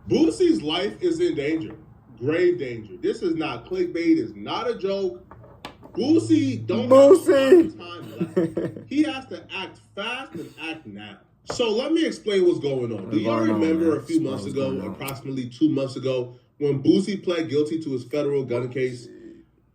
Boosie's life is in danger. Grave danger. This is not clickbait. It's not a joke. Boosie don't have a lot of time left. He has to act fast and act now. So let me explain what's going on. Do y'all remember a few months ago, approximately 2 months ago, when Boosie pled guilty to his federal gun case?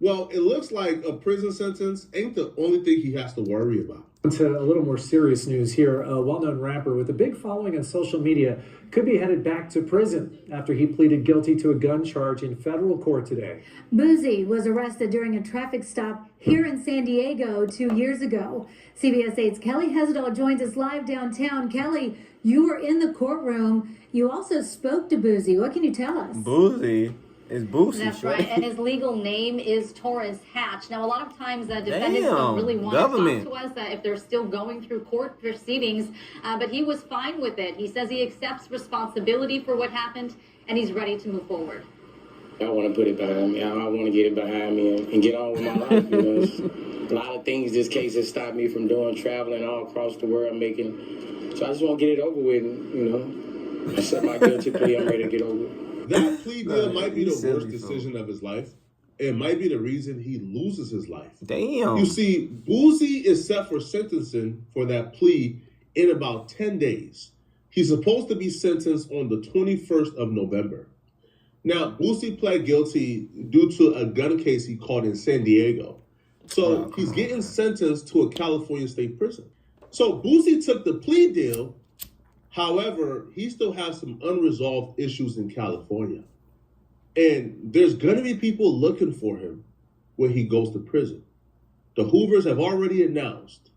Well, it looks like a prison sentence ain't the only thing he has to worry about. To a little more serious news here, a well-known rapper with a big following on social media could be headed back to prison after he pleaded guilty to a gun charge in federal court today. Boosie was arrested during a traffic stop here in San Diego 2 years ago. CBS 8's Kelly Hesdahl joins us live downtown. Kelly, you were in the courtroom. You also spoke to Boosie. What can you tell us? Boosie? It's Boosie. That's right, and his legal name is Torrance Hatch. Now, a lot of times defendants don't really want to talk to us if they're still going through court proceedings, but he was fine with it. He says he accepts responsibility for what happened, and he's ready to move forward. I want to put it behind me. I want to get it behind me and get on with my life. You know, a lot of things this case has stopped me from doing, traveling all across the world, making. So I just want to get it over with, and, you know, accept my guilty plea. I'm ready to get over it. That plea deal might be the worst decision of his life. It might be the reason he loses his life. Damn. You see, Boosie is set for sentencing for that plea in about 10 days. He's supposed to be sentenced on the 21st of November. Now, Boosie pled guilty due to a gun case he caught in San Diego. So he's getting sentenced to a California state prison. So Boosie took the plea deal. However, he still has some unresolved issues in California. And there's going to be people looking for him when he goes to prison. The Hoovers have already announced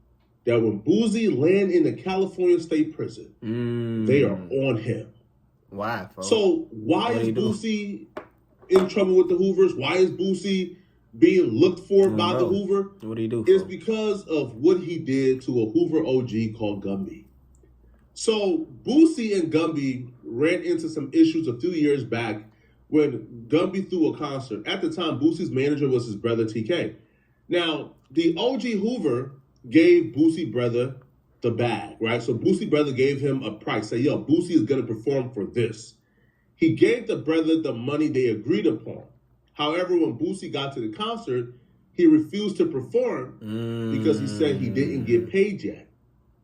that when Boosie lands in the California state prison, they are on him. Why, folks? So why is Boosie in trouble with the Hoovers? Why is Boosie being looked for by the Hoover? What do he do? It's because of what he did to a Hoover OG called Gumby. So Boosie and Gumby ran into some issues a few years back when Gumby threw a concert. At the time, Boosie's manager was his brother TK. Now, the OG Hoover gave Boosie brother the bag, right? So Boosie brother gave him a price. Say, yo, Boosie is going to perform for this. He gave the brother the money they agreed upon. However, when Boosie got to the concert, he refused to perform because he said he didn't get paid yet.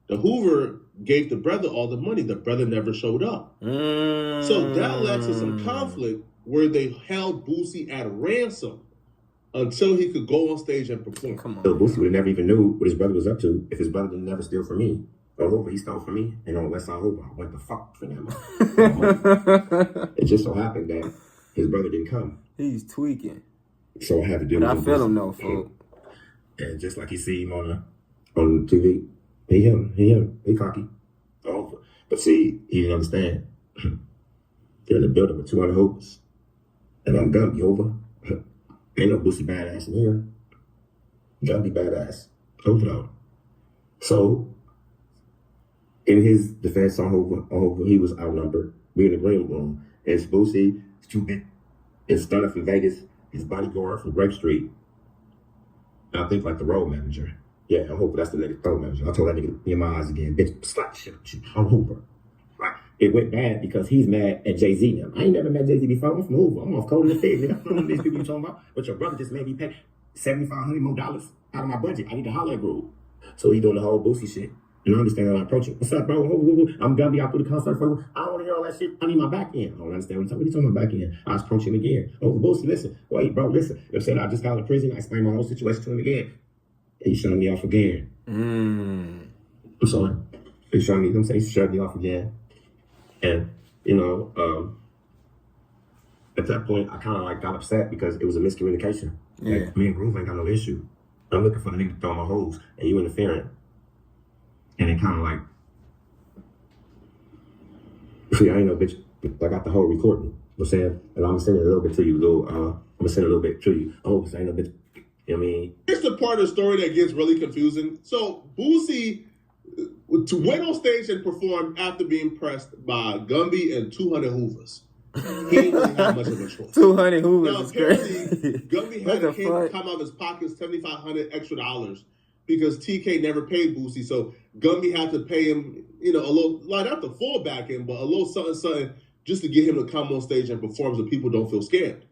The Hoover gave the brother all the money. The brother never showed up. So that led to some conflict where they held Boosie at ransom until he could go on stage and perform. Come on. So Boosie would have never even knew what his brother was up to if his brother didn't never steal from me. Or Hoover, he stole from me. And on West Side Hoover, I went the fuck for them. It just so happened that his brother didn't come. He's tweaking. So I had to deal with him. I feel him though, folks. And just like you see him on TV, he cocky. Oh, but see, he didn't understand. They're in a building with 200 Hoopers. And I'm Gumby over. Ain't no Boosie badass in here. Gumby badass. Over though. So, in his defense on Hoover, he was outnumbered. We in the green room. It's Boosie, it's too big. It's Stunner from Vegas, his bodyguard from Grape Street. And I think like the road manager. Yeah, I'm Hoover. That's the nigga road manager. I told that nigga in my eyes again, bitch, slap shit at you. I'm Hoover. Right. It went bad because he's mad at Jay-Z now. I ain't never met Jay-Z before. I'm from Hoover. I'm off cold in the fig. Nigga, I'm one of these people you talking about. But your brother just made me pay $7,500 more out of my budget. I need to holler at Groove. So he doing the whole Boosie shit. You understand how I approach it. What's up, bro? I'm Gumby. I put the concert for you. I don't want to hear all that shit. I need my back end. I don't understand what you're talking about back end. I was approaching him again. Oh, Boosie, listen. Wait, bro, listen. They said I just got out of prison. I explained my whole situation to him again. He's shutting me off again. I'm sorry. He's shutting me, you know what I'm saying? He's shutting me off again. And, you know, at that point, I kind of like got upset because it was a miscommunication. Yeah. Like, me and Groove ain't got no issue. I'm looking for the nigga to throw my hoes, and you interfering. And it kind of like, see, I ain't no bitch. I got the whole recording. You know what I'm saying? And I'm going to send it a little bit to you, I'm going to send it a little bit to you. I hope I ain't no bitch. You know what I mean? Here's the part of the story that gets really confusing. So Boosie went on stage and performed after being pressed by Gumby and 200 Hoovers. He didn't really have much of a choice. 200 Hoovers now, is crazy. Gumby had to come out of his pocket $7,500 extra because TK never paid Boosie. So Gumby had to pay him, you know, a little, like not the full back end, but a little something just to get him to come on stage and perform so people don't feel scared.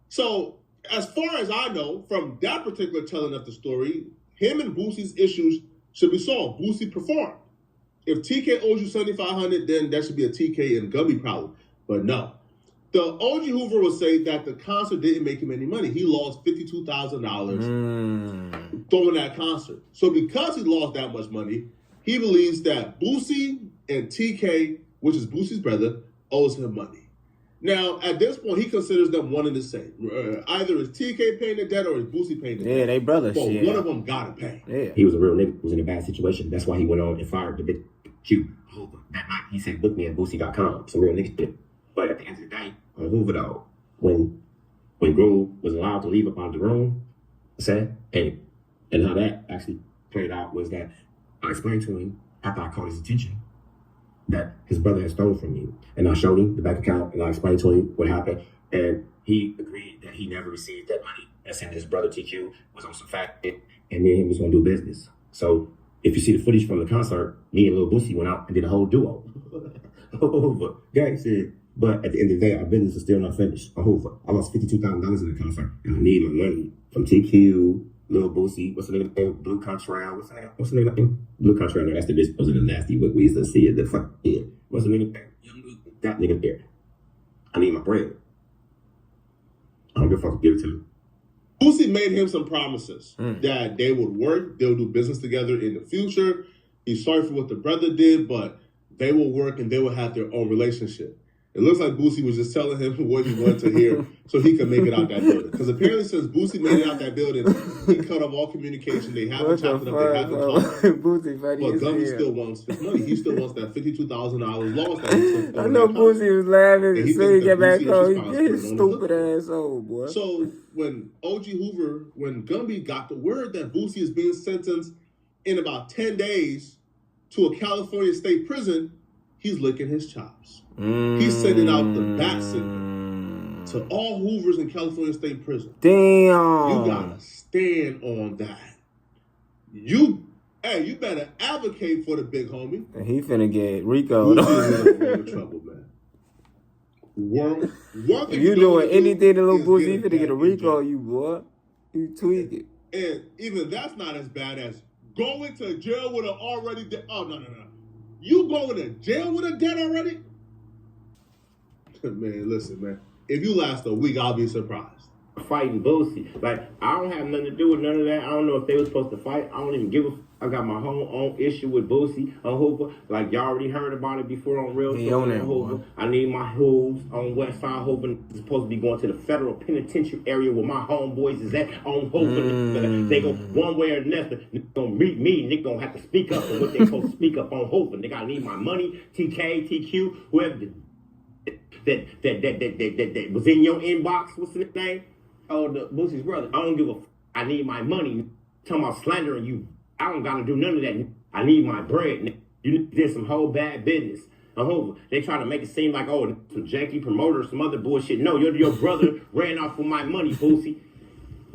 So, as far as I know, from that particular telling of the story, him and Boosie's issues should be solved. Boosie performed. If TK owes you $7,500, then that should be a TK and Gumby problem. But no. The OG Hoover will say that the concert didn't make him any money. He lost $52,000 throwing that concert. So because he lost that much money, he believes that Boosie and TK, which is Boosie's brother, owes him money. Now, at this point, he considers them one and the same. Either is TK paying the debt or is Boosie paying the debt. Yeah, they brothers. But shit. one of them gotta pay. Yeah. He was a real nigga. Was in a bad situation. That's why he went on and fired the big Q. Hoover. That night, he said, book me at Boosie.com. Some real nigga shit. But at the end of the day, on Hoover, though, when Groove was allowed to leave up out of the room, I said, hey, and how that actually played out was that I explained to him, after I caught his attention, that his brother had stolen from me. And I showed him the bank account, and I explained to him what happened, and he agreed that he never received that money. And saying his brother TQ was on some fact, and me and him was going to do business. So if you see the footage from the concert, me and Lil Boosie went out and did a whole duo. Hoover. Guy said, but at the end of the day, our business is still not finished. Hoover. I lost $52,000 in the concert, and I need my money from TQ, Lil Boosie, what's the name? Blue Contrail. What's the name? Blue Contrail. No, that's the bitch was in the nasty book we used to see it. The fuck yeah. What's the name? That nigga there. I need my bread. I don't give a fuck. Give it to me. Boosie made him some promises that they would work, they'll do business together in the future. He's sorry for what the brother did, but they will work and they will have their own relationship. It looks like Boosie was just telling him what he wanted to hear so he could make it out that building. Because apparently since Boosie made it out that building, he cut off all communication. They haven't chopped it up, they haven't talked. Boosie funny But as Gumby hell. still wants his money. He still wants that $52,000 loss that he took. I know Boosie was laughing And he as soon as he thinks got that back Boosie is home. He responsible get his for it. stupid asshole, boy. So when OG Hoover, when Gumby got the word that Boosie is being sentenced in about 10 days to a California state prison, he's licking his chops. He's sending out the bat signal to all Hoovers in California state prison. Damn. You gotta stand on that. You better advocate for the big homie. And he finna get Rico. Boosie is in a world of trouble, man. If you doing anything to little is Boosie, he getting finna get a back in Rico, jail. you boy. You tweaking. And even that's not as bad as going to jail with an already dead. Oh, no. You going to jail with a debt already? Man, listen, man. If you last a week, I'll be surprised. Fighting Boosie. Like, I don't have nothing to do with none of that. I don't know if they were supposed to fight. I don't even give a I got my own issue with Boosie on Hoover. Like, y'all already heard about it before on Real He Talk on that, Hoover. boy. I need my hooves on West Side Hoover. It's supposed to be going to the federal penitentiary area where my homeboys is at on Hoover. They go one way or another. They gonna meet me. They gonna have to speak up on what they supposed to speak up on Hoover. They gotta need my money. TK, TQ, whoever that was in your inbox. What's his name? Oh, the Boosie's brother. I don't give a I need my money. Talking about slandering you. I don't gotta do none of that. I need my bread. You did some whole bad business. They try to make it seem like, oh, some janky promoter or some other bullshit. No, your brother ran off with my money, Boosie.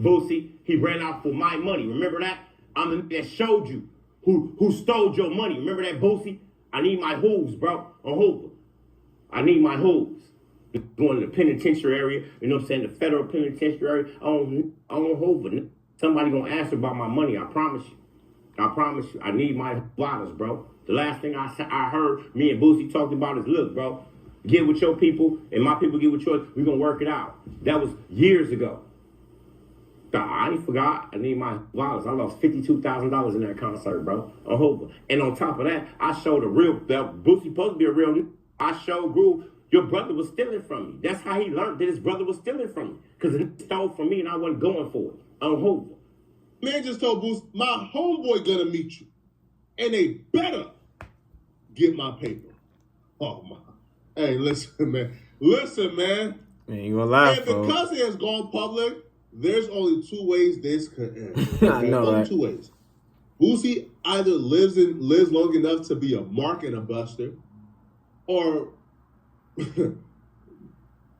Boosie, he ran off with my money. Remember that? I'm the nigga that showed you who stole your money. Remember that, Boosie? I need my hooves, bro, on Hoover. I need my hooves. Going to the penitentiary area, you know what I'm saying? The federal penitentiary area on Hoover. Somebody gonna ask about my money, I promise you. I promise you, I need my bottles, bro. The last thing I heard me and Boosie talked about is, look, bro, get with your people and my people get with yours. We're going to work it out. That was years ago. I ain't forgot. I need my bottles. I lost $52,000 in that concert, bro, on Hoover. And on top of that, I showed that Boosie supposed to be a real I showed Groove, your brother was stealing from me. That's how he learned that his brother was stealing from me. Because he stole from me and I wasn't going for it on Hoover. Man just told Boosie, my homeboy gonna meet you. And they better get my paper. Oh, my. Hey, listen, man. Listen, man. Man, you gonna lie, And folks. because it has gone public, there's only two ways this could end. I know, only right? two ways. Boosie either lives long enough to be a mark and a buster, or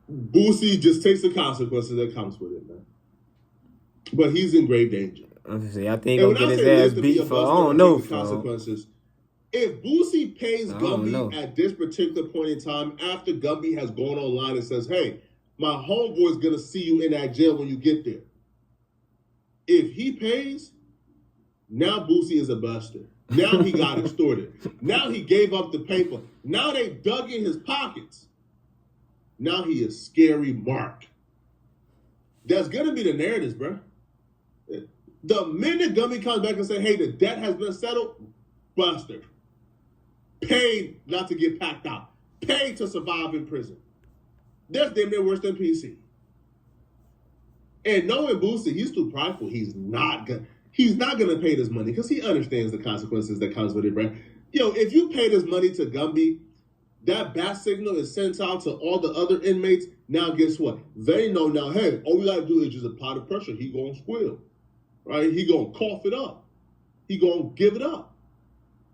Boosie just takes the consequences that comes with it, man. But he's in grave danger. I think he's And gonna when get I say his live ass to be beat a for I buster don't or know, take the folks. consequences, If Boosie pays I don't know. Gumby at this particular point in time, after Gumby has gone online and says, hey, my homeboy's going to see you in that jail when you get there. If he pays, now Boosie is a buster. Now he got extorted. Now he gave up the paper. Now they dug in his pockets. Now he is Scary Mark. That's going to be the narrative, bro. The minute Gumby comes back and say, hey, the debt has been settled, buster. Paid not to get packed out. Paid to survive in prison. That's damn near worse than PC. And knowing Boosie, he's too prideful. He's not gonna pay this money because he understands the consequences that comes with it, bro. Yo, if you pay this money to Gumby, that bat signal is sent out to all the other inmates. Now, guess what? They know now, hey, all we gotta do is just apply the pressure. He gonna squeal, right? He gonna cough it up. He gonna give it up.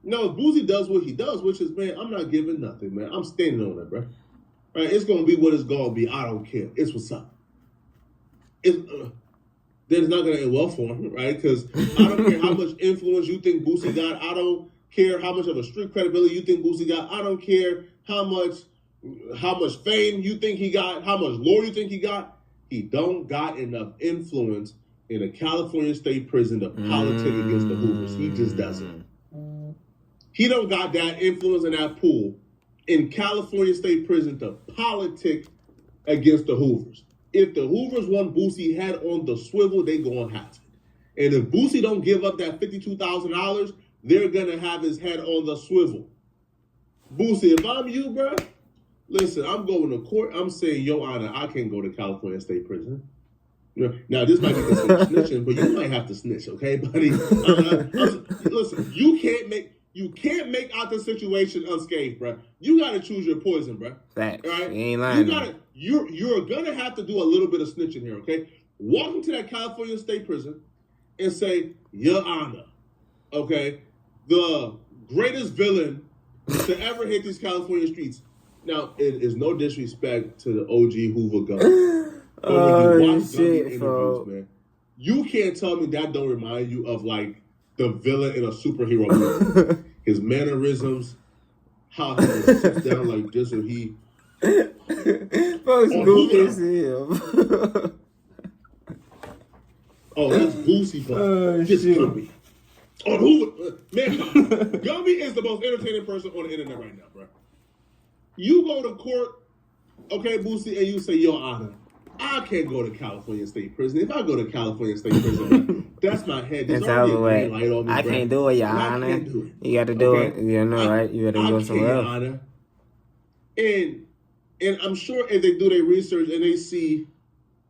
No, if Boosie does what he does, which is, man, I'm not giving nothing, man. I'm standing on it, bro. Right? It's gonna be what it's gonna be. I don't care. It's what's up. Then it's not gonna end well for him, right? Because I don't care how much influence you think Boosie got. I don't care how much of a street credibility you think Boosie got. I don't care how much fame you think he got, how much lore you think he got. He don't got enough influence in a California state prison to politic against the Hoovers. He just doesn't. He don't got that influence in that pool in California state prison to politic against the Hoovers. If the Hoovers want Boosie head on the swivel, they gonna have it. And if Boosie don't give up that $52,000, they're gonna have his head on the swivel. Boosie, if I'm you, bro, listen, I'm going to court. I'm saying, Your Honor, I can't go to California state prison. Now, this might be considered snitching, but you might have to snitch, okay, buddy? Listen, you can't make out the situation unscathed, bro. You got to choose your poison, bro. Facts. Right? You ain't lying. You're gonna have to do a little bit of snitching here, okay? Walk into that California state prison and say, Your Honor, okay, the greatest villain to ever hit these California streets. Now, it is no disrespect to the OG Hoover gun. But when you watch interviews, man, you can't tell me that don't remind you of like the villain in a superhero movie. His mannerisms, how he sits down like this, and he. Folks, goofy as hell. Oh, that's Boosie, but this Gumby. On Hoover, man, Gumby is the most entertaining person on the internet right now, bro. You go to court, okay, Boosie, and you say, Your Honor, I can't go to California State Prison. If I go to California State Prison, that's my head. There's already a green light on me, I can't do it, Your Honor. I can't do it. You got to do it. You know, right? You got to do it somewhere else. Honor. And I'm sure if they do their research and they see,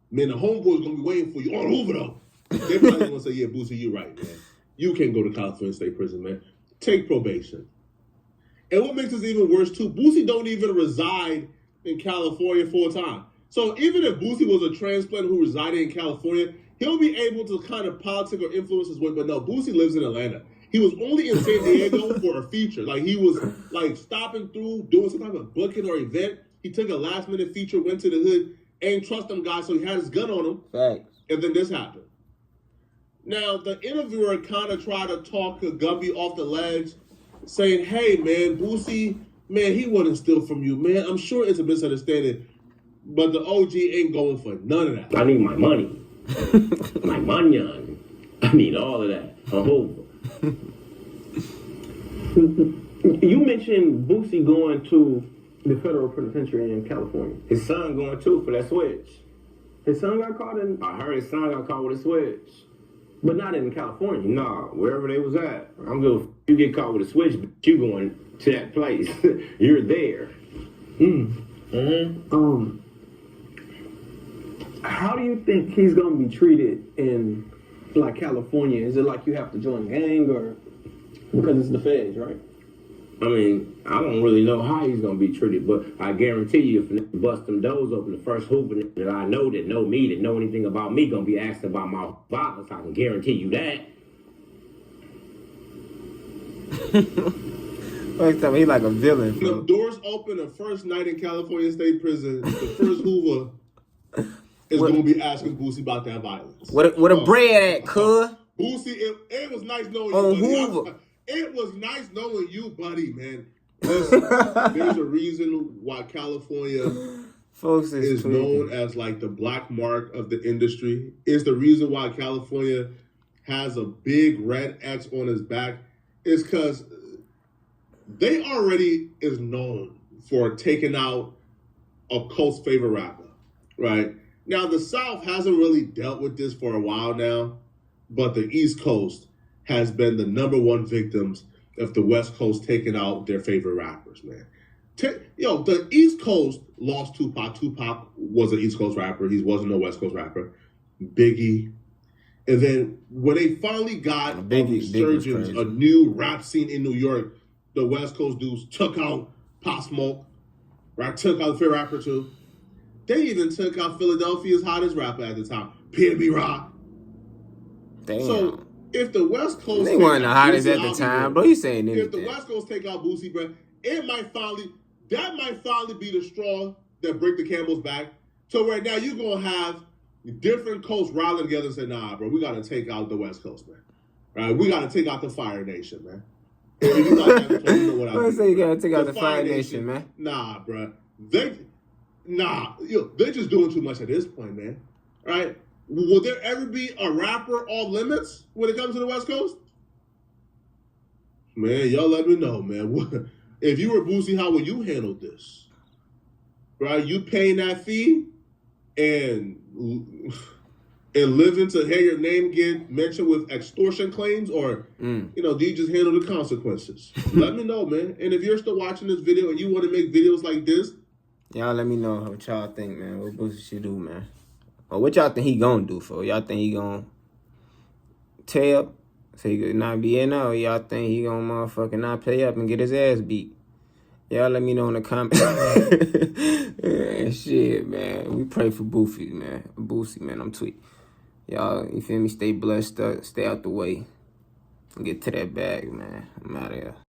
man, the homeboy's going to be waiting for you on Hoover, though. They're probably going to say, yeah, Boosie, you're right, man. You can't go to California State Prison, man. Take probation. And what makes this even worse, too, Boosie don't even reside in California full time. So even if Boosie was a transplant who resided in California, he'll be able to kind of politic or influence his way. But no, Boosie lives in Atlanta. He was only in San Diego for a feature. Like, he was, like, stopping through, doing some type of booking or event. He took a last-minute feature, went to the hood, ain't trust them guys, so he had his gun on him. Thanks. And then this happened. Now, the interviewer kind of tried to talk Gumby off the ledge, saying, hey, man, Boosie, man, he wouldn't steal from you, man. I'm sure it's a misunderstanding, but the OG ain't going for none of that. I need my money. My money. I need all of that. A whole. You mentioned Boosie going to the federal penitentiary in California. His son going too for that switch. His son got caught in... I heard his son got caught with a switch. But not in California. Nah, wherever they was at. I'm good. You get caught with a switch, but you going to that place. You're there. How do you think he's gonna be treated in like California? Is it like you have to join a gang, or because it's the feds, right? I mean, I don't really know how he's gonna be treated, but I guarantee you, if I bust them doors open, the first Hoover that I know that know me, that know anything about me, gonna be asked about my violence. I can guarantee you that. First time, he like a villain. The doors open the first night in California State Prison. The first Hoover is going to be asking Boosie about that violence. What a bread at, cuz? Boosie, it was nice knowing on you, Hoover. It was nice knowing you, buddy, man. Listen, there's a reason why California Folks is known as like the black mark of the industry. It's the reason why California has a big red X on his back. Is because they already is known for taking out a coast favorite rapper, right? Now, the South hasn't really dealt with this for a while now, but the East Coast has been the number one victims of the West Coast taking out their favorite rappers, man. The East Coast lost Tupac. Tupac was an East Coast rapper. He wasn't a West Coast rapper. Biggie. And then when they finally got a resurgence, a new rap scene in New York, the West Coast dudes took out Pop Smoke, right? Took out the favorite rapper too. They even took out Philadelphia's hottest rapper at the time, PNB Rock. Damn. So if the West Coast, they weren't the hottest at the time, bro. You saying anything? If the West Coast take out Boosie, bro, that might finally be the straw that break the camel's back. So right now you're gonna have different coasts rallying together and say, nah, bro, we gotta take out the West Coast, man. Right? We gotta take out the Fire Nation, man. If you like that, you know what I mean. Say you gotta take out the Fire Nation, man. Nah, bro. They're just doing too much at this point, man. Right? Will there ever be a rapper off limits when it comes to the West Coast? Man, y'all let me know, man. If you were Boosie, how would you handle this? Right? You paying that fee and living to hear your name get mentioned with extortion claims, or do you just handle the consequences? Let me know, man. And if you're still watching this video and you want to make videos like this, y'all let me know what y'all think, man. What Boosie should do, man. Or what y'all think he gonna do for? Y'all think he gonna tear up so he could not be in there, or y'all think he gonna motherfucking not play up and get his ass beat? Y'all let me know in the comments. Yeah, shit, man. We pray for Boosie, man. Boosie, man. I'm tweet. Y'all, you feel me? Stay blessed, stay out the way. Get to that bag, man. I'm out of here.